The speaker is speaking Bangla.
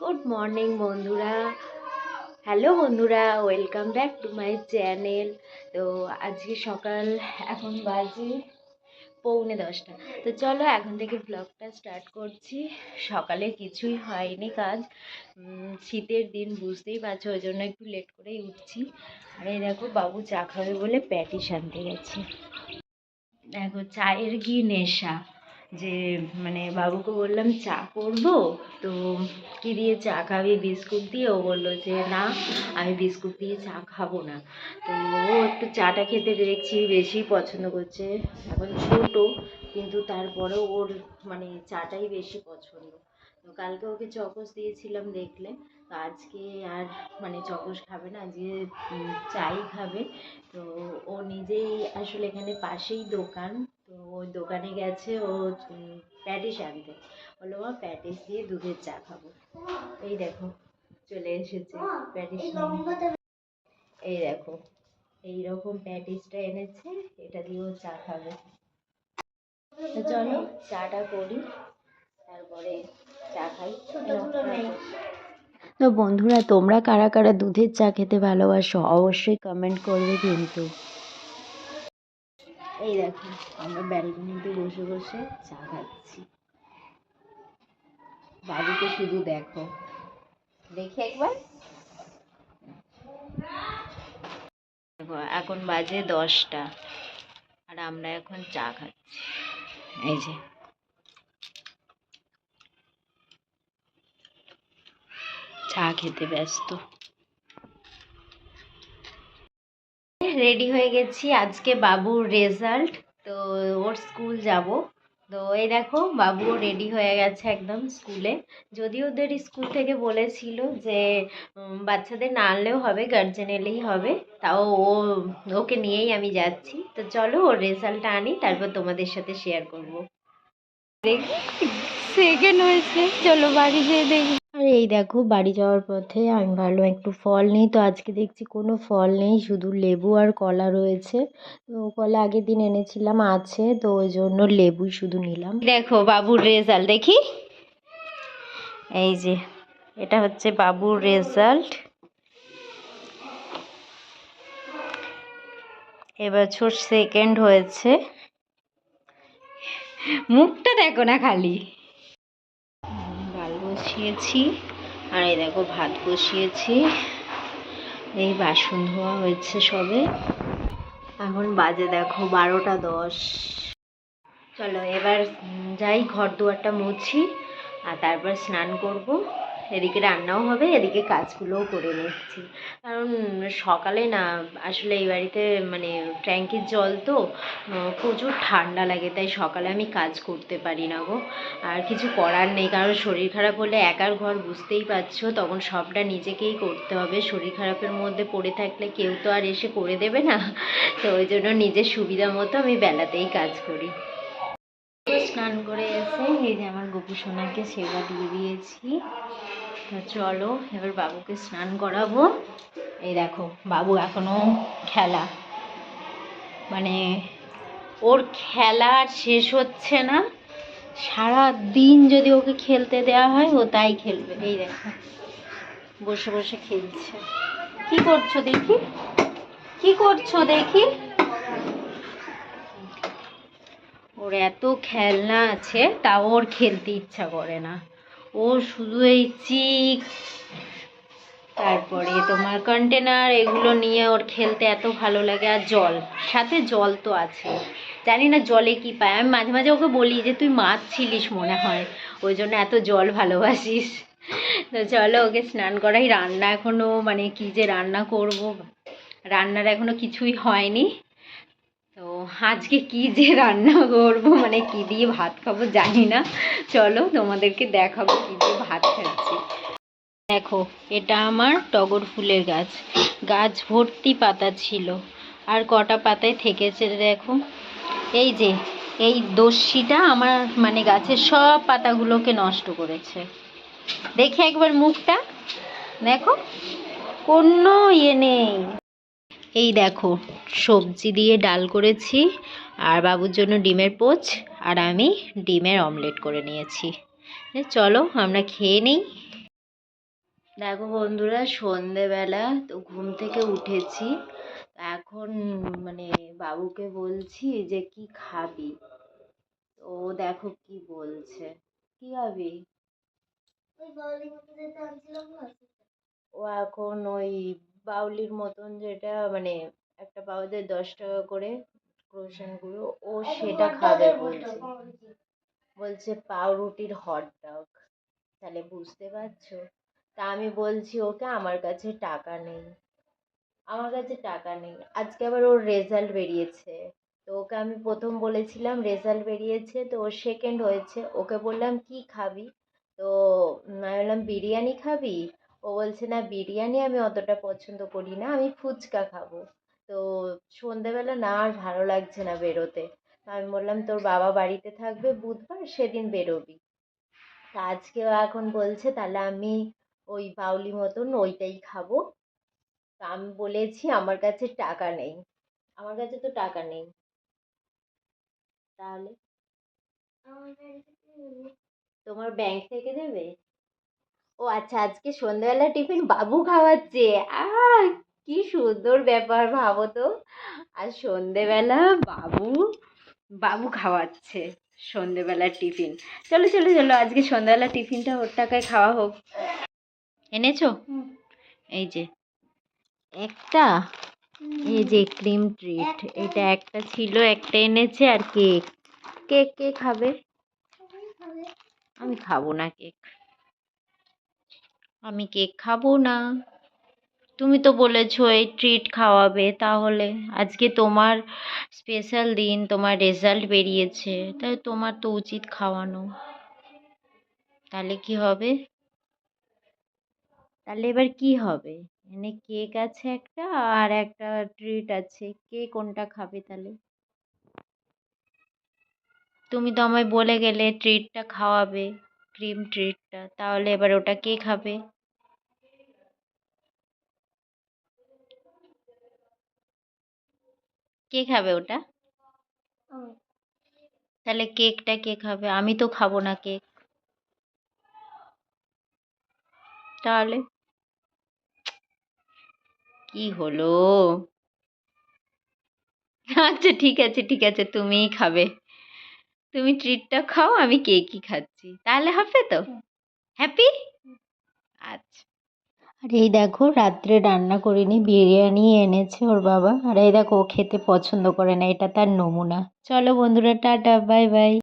গুড মর্নিং বন্ধুরা। হ্যালো বন্ধুরা, welcome back to my channel. তো আজকে সকাল, এখন বাজে 9:45। তো চলো এখন থেকে ব্লগটা স্টার্ট করছি। সকালে কিছুই হয়নি কাজ, শীতের দিন বুঝতেই পারছো, ওই জন্য একটু লেট করেই উঠছি। আর এই দেখো বাবু চা খাবে বলে প্যাটিস আনতে গেছে। দেখো চায়ের কি নেশা, যে মানে বাবুকে বললাম চা করবো, তো কি দিয়ে চা খাবি, বিস্কুট দিয়ে? ও বললো যে না, আমি বিস্কুট দিয়ে চা খাবো না। তো ও একটু চাটা খেতে দেখছি বেশি পছন্দ করছে। এখন ছোটো, কিন্তু তারপরেও ওর মানে চাটাই বেশি পছন্দ। তো কালকে ওকে চকোস দিয়েছিলাম দেখলে, তো আজকে আর মানে চকোস খাবে না, আজকে চাই খাবে। তো ও নিজেই আসলে এখানে পাশেই দোকান, তো ওই দোকানে গেছে ও প্যাটিস আনতে। বললো মা প্যাটিস দিয়ে দুধের চা খাবো। এই দেখো চলে এসেছে প্যাটিস নিয়ে। এই দেখো এইরকম প্যাটিসটা এনেছে, এটা দিয়েও চা খাবে। তো চলো চাটা করি, তারপরে চা খাই। তো বন্ধুরা, তোমরা কারা কারা দুধের চা খেতে ভালোবাসো অবশ্যই কমেন্ট করবে কিন্তু। এই দেখো আমরা ব্যালকনিতে বসে বসে চা খাচ্ছি। বাবুকে শুধু দেখো, দেখি একবার। দেখো এখন বাজে 10টা, আর আমরা এখন চা খাচ্ছি। এই যে চা খেতে ব্যস্ত। রেডি হয়ে গেছি, আজকে বাবুর রেজাল্ট, তো ওর স্কুল যাব। তো এই দেখো বাবুও রেডি হয়ে গেছে একদম স্কুলে। যদিও ওদের স্কুল থেকে বলেছিল যে বাচ্চাদের না আনলেও হবে, গার্জেন এলেই হবে, তাও ওকে নিয়েই আমি যাচ্ছি। তো চলো ওর রেজাল্টটা আনি, তারপর তোমাদের সাথে শেয়ার করব। সেকেন্ড হয়েছে, চলো বাড়ি যেয়ে দেখি। আর এই দেখো বাড়ি যাওয়ার পথে আমি ভাবলাম একটু ফল নেই, তো আজকে দেখছি কোনো ফল নেই, শুধু লেবু আর কলা রয়েছে। তো কলা আগের দিন এনেছিলাম আছে, তো ওই জন্য লেবুই শুধু নিলাম। দেখো বাবুর রেজাল্ট দেখি, এই যে এটা হচ্ছে বাবুর রেজাল্ট। এবছর সেকেন্ড হয়েছে। মুখটা দেখো না খালি। ডাল বসিয়েছি, আর এই দেখো ভাত বসিয়েছি, এই বাসন ধোয়া হয়েছে সবে। এখন বাজে দেখো 12টা 10। চলো এবার যাই, ঘর দুয়ারটা মুছি, আর তারপর স্নান করব। এদিকে রান্নাও হবে, এদিকে কাজগুলোও করে নিচ্ছি। কারণ সকালে না আসলে এই বাড়িতে মানে ট্যাঙ্কির জল তো প্রচুর ঠান্ডা লাগে, তাই সকালে আমি কাজ করতে পারি না গো। আর কিছু করার নেই, কারণ শরীর খারাপ হলে একার ঘর বুঝতেই পারছো, তখন সবটা নিজেকেই করতে হবে। শরীর খারাপের মধ্যে পড়ে থাকলে কেউ তো আর এসে করে দেবে না। তো ওই জন্য নিজের সুবিধা মতো আমি বেলাতেই কাজ করি। স্নান করে এসে এই যে আমার গোপু সোনাকে সেবা দিয়ে দিয়েছি। তো চলো এবার বাবুকে স্নান করাবো। এই দেখো বাবু এখনো খেলা, মানে ওর খেলা শেষ হচ্ছে না। সারা দিন যদি ওকে খেলতে দেওয়া হয় ও তাই খেলবে। এই দেখো বসে বসে খেলছে। কি করছো দেখি, কি করছো দেখি। ওর এত খেলনা আছে, তাও ওর খেলতে ইচ্ছা করে না। ও শুধু এই চিক, তারপরে তোমার কন্টেনার, এগুলো নিয়ে ওর খেলতে এত ভালো লাগে। আর জল, সাথে জল তো আছে, জানি না জলে কি পায়। আমি মাঝে মাঝে ওকে বলি যে তুই মাছ ছিলিস মনে হয়, ওই জন্য এত জল ভালোবাসিস। তো চলো ওকে স্নান করাই। রান্না এখনো মানে কি যে রান্না করব, রান্নার এখনো কিছুই হয়নি। তো আজকে কি যে রান্না করব, মানে কি দিয়ে ভাত খাবো জানি না। চলো তোমাদেরকে দেখাবো কি দিয়ে ভাত খাচ্ছি। দেখো এটা আমার টগর ফুলের গাছ, গাছ ভর্তি পাতা ছিল, আর কটা পাতায় থেকেছে দেখো। এই যে এই দস্যিটা আমার মানে গাছের সব পাতাগুলোকে নষ্ট করেছে। দেখে একবার মুখটা দেখো, কোনো ইয়ে নেই। এই দেখো সবজি দিয়ে ডাল করেছি, আর বাবুর জন্য ডিমের পোচ, আর আমি ডিমের অমলেট করে নিয়েছি। চলো আমরা খেয়ে নিই। দেখো বন্ধুরা, সন্ধেবেলা তো ঘুম থেকে উঠেছি। এখন মানে বাবুকে বলছি যে কি খাবি, তো ও দেখো কি বলছে। কি খাবি? ও এখন ওই বাউলির মতন, যেটা মানে একটা পাওয়া যায় 10 টাকা করে ক্রোশান গুলো, ও সেটা খাবে বলছে। বলছে পাউরুটির হট ডগ। তাহলে বুঝতে পারছো। তা আমি বলছি ওকে আমার কাছে টাকা নেই, আমার কাছে টাকা নেই। আজকে আবার ওর রেজাল্ট বেরিয়েছে, তো ওকে আমি প্রথম বলেছিলাম রেজাল্ট বেরিয়েছে, তো ও সেকেন্ড হয়েছে। ওকে বললাম কি খাবি, তো আমি বললাম বিরিয়ানি খাবি। ও বলছে না, বিরিয়ানি আমি অতটা পছন্দ করি না, আমি ফুচকা খাবো। তো সন্ধেবেলা না আর ভালো লাগছে না বেরোতে। আমি বললাম তোর বাবা বাড়িতে থাকবে বুধবার, সেদিন বেরোবি। তা আজকেও এখন বলছে তাহলে আমি ওই বাউলি মতন ওইটাই খাবো। তা আমি বলেছি আমার কাছে টাকা নেই, আমার কাছে তো টাকা নেই। তাহলে তোমার ব্যাংক থেকে দেবে? ও আচ্ছা, আজকে সন্ধ্যাবেলা টিফিন বাবু খাওয়াচ্ছে। আহ, কি সুন্দর ব্যাপার, ভাবো তো। আর সন্ধেবেলা বাবু বাবু খাওয়াচ্ছে সন্ধেবেলার টিফিন। চলো চলো চলো, আজকে সন্ধ্যাবেলা টিফিনটা ওর টাকায় খাওয়া হোক। এনেছো? এই যে একটা, এই যে ক্রিম ট্রিট, এটা একটা ছিল, একটা এনেছে। আর কেক। কেক কে খাবে? আমি খাবো না কেক, আমি কেক খাবো না। তুমি তো বলেছো এই ট্রিট খাওয়াবে, তাহলে আজকে তোমার স্পেশাল দিন, তোমার রেজাল্ট বেরিয়েছে, তাই তোমার তো উচিত খাওয়ানো। তাহলে কি হবে? তাহলে এবার কি হবে? এনে কেক আছে একটা, আর একটা ট্রিট আছে, কে কোনটা খাবে তাহলে? তুমি তো আমায় বলে গেলে ট্রিটটা খাওয়াবে, ক্রিম ট্রিটটা, তাহলে এবার ওটা কে খাবে? কে খাবে ওটা? তাহলে কেকটা কে খাবে? আমি তো খাবো না কেক। তাহলে কি হলো? আচ্ছা ঠিক আছে ঠিক আছে, তুমিই খাবে। তুমি ট্রিটটা খাও, আমি কেকই খাচ্ছি, তাহলে হবে তো? হ্যাপি? আচ্ছা। আর এই দেখো, রাত্রে রান্না করিনি, বিরিয়ানি এনেছে ওর বাবা। আর এই দেখো, ও খেতে পছন্দ করে না, এটা তার নমুনা। চলো বন্ধুরা, টাটা, বাই বাই।